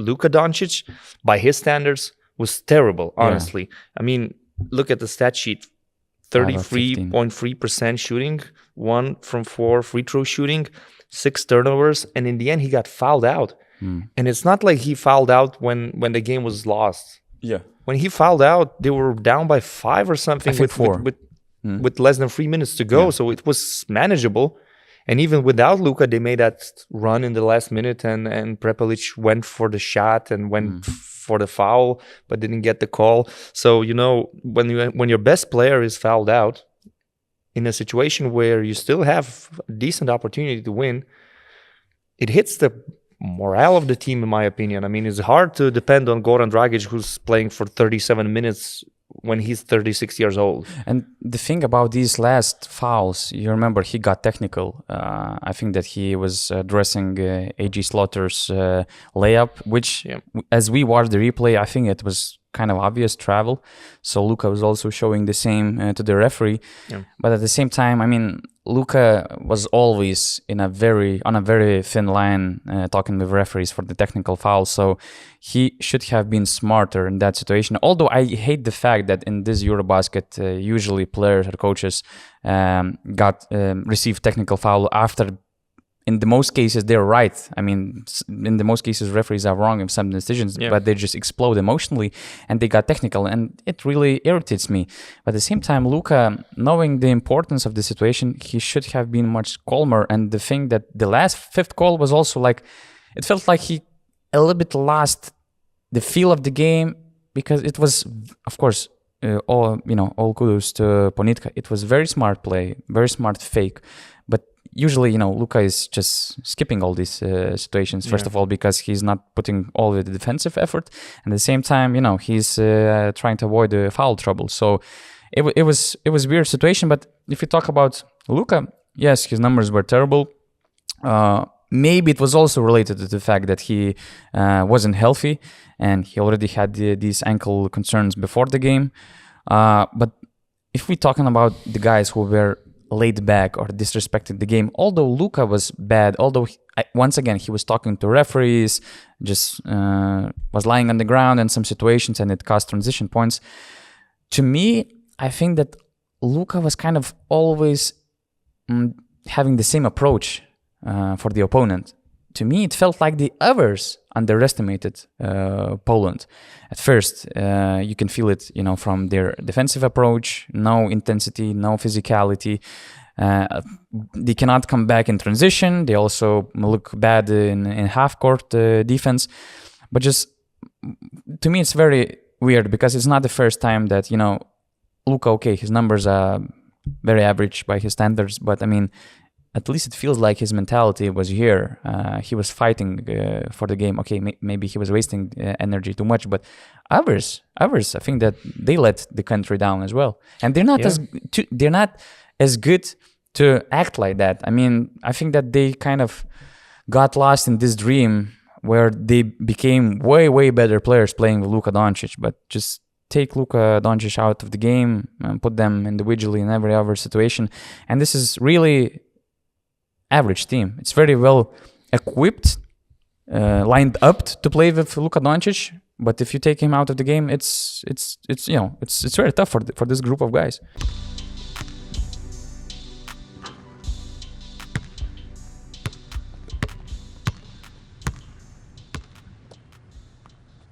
Luka Doncic, by his standards, was terrible, honestly. I mean, look at the stat sheet. 33.3% shooting, 1 from 4 free throw shooting, 6 turnovers, and in the end he got fouled out. And it's not like he fouled out when the game was lost. Yeah. When he fouled out, they were down by 5 or something with less than 3 minutes to go. So it was manageable. And even without Luka, they made that run in the last minute, and Prepelic went for the shot and went for the foul, but didn't get the call. So, you know, when your best player is fouled out in a situation where you still have a decent opportunity to win, it hits the morale of the team, in my opinion. I mean, it's hard to depend on Goran Dragic, who's playing for 37 minutes when he's 36 years old. And the thing about these last fouls, you remember he got technical. I think that he was addressing A.G. Slaughter's layup, which as we watched the replay, I think it was kind of obvious travel. So Luka was also showing the same to the referee. But at the same time, I mean, Luka was always on a very thin line talking with referees for the technical foul. So he should have been smarter in that situation. Although I hate the fact that in this Eurobasket, usually players or coaches receive technical foul after. In the most cases, they're right. I mean, in the most cases, referees are wrong in some decisions, but they just explode emotionally, and they got technical, and it really irritates me. But at the same time, Luka, knowing the importance of the situation, he should have been much calmer. And the thing that the last fifth call was also like, it felt like he a little bit lost the feel of the game, because it was, of course, all kudos to Ponitka. It was very smart play, very smart fake. But usually, Luka is just skipping all these situations, first of all, because he's not putting all the defensive effort. And at the same time, he's trying to avoid the foul trouble. So it was a weird situation. But if you talk about Luka, yes, his numbers were terrible. Maybe it was also related to the fact that he wasn't healthy, and he already had these ankle concerns before the game. But if we're talking about the guys who were laid back or disrespected the game, although Luka was bad, once again he was talking to referees, just was lying on the ground in some situations, and it caused transition points. To me, I think that Luka was kind of always having the same approach for the opponent. To me, it felt like the others underestimated Poland. At first, you can feel it, from their defensive approach, no intensity, no physicality. They cannot come back in transition. They also look bad in half-court defense. But just, to me, it's very weird, because it's not the first time that, Luka, okay, his numbers are very average by his standards, but I mean, at least it feels like his mentality was here. He was fighting for the game. Okay, maybe he was wasting energy too much, but others, I think that they let the country down as well, and they're not as good to act like that. I mean, I think that they kind of got lost in this dream where they became way better players playing with Luka Doncic, but just take Luka Doncic out of the game and put them individually in every other situation, and this is really average team. It's very well equipped, lined up to play with Luka Doncic. But if you take him out of the game, it's very tough for this group of guys.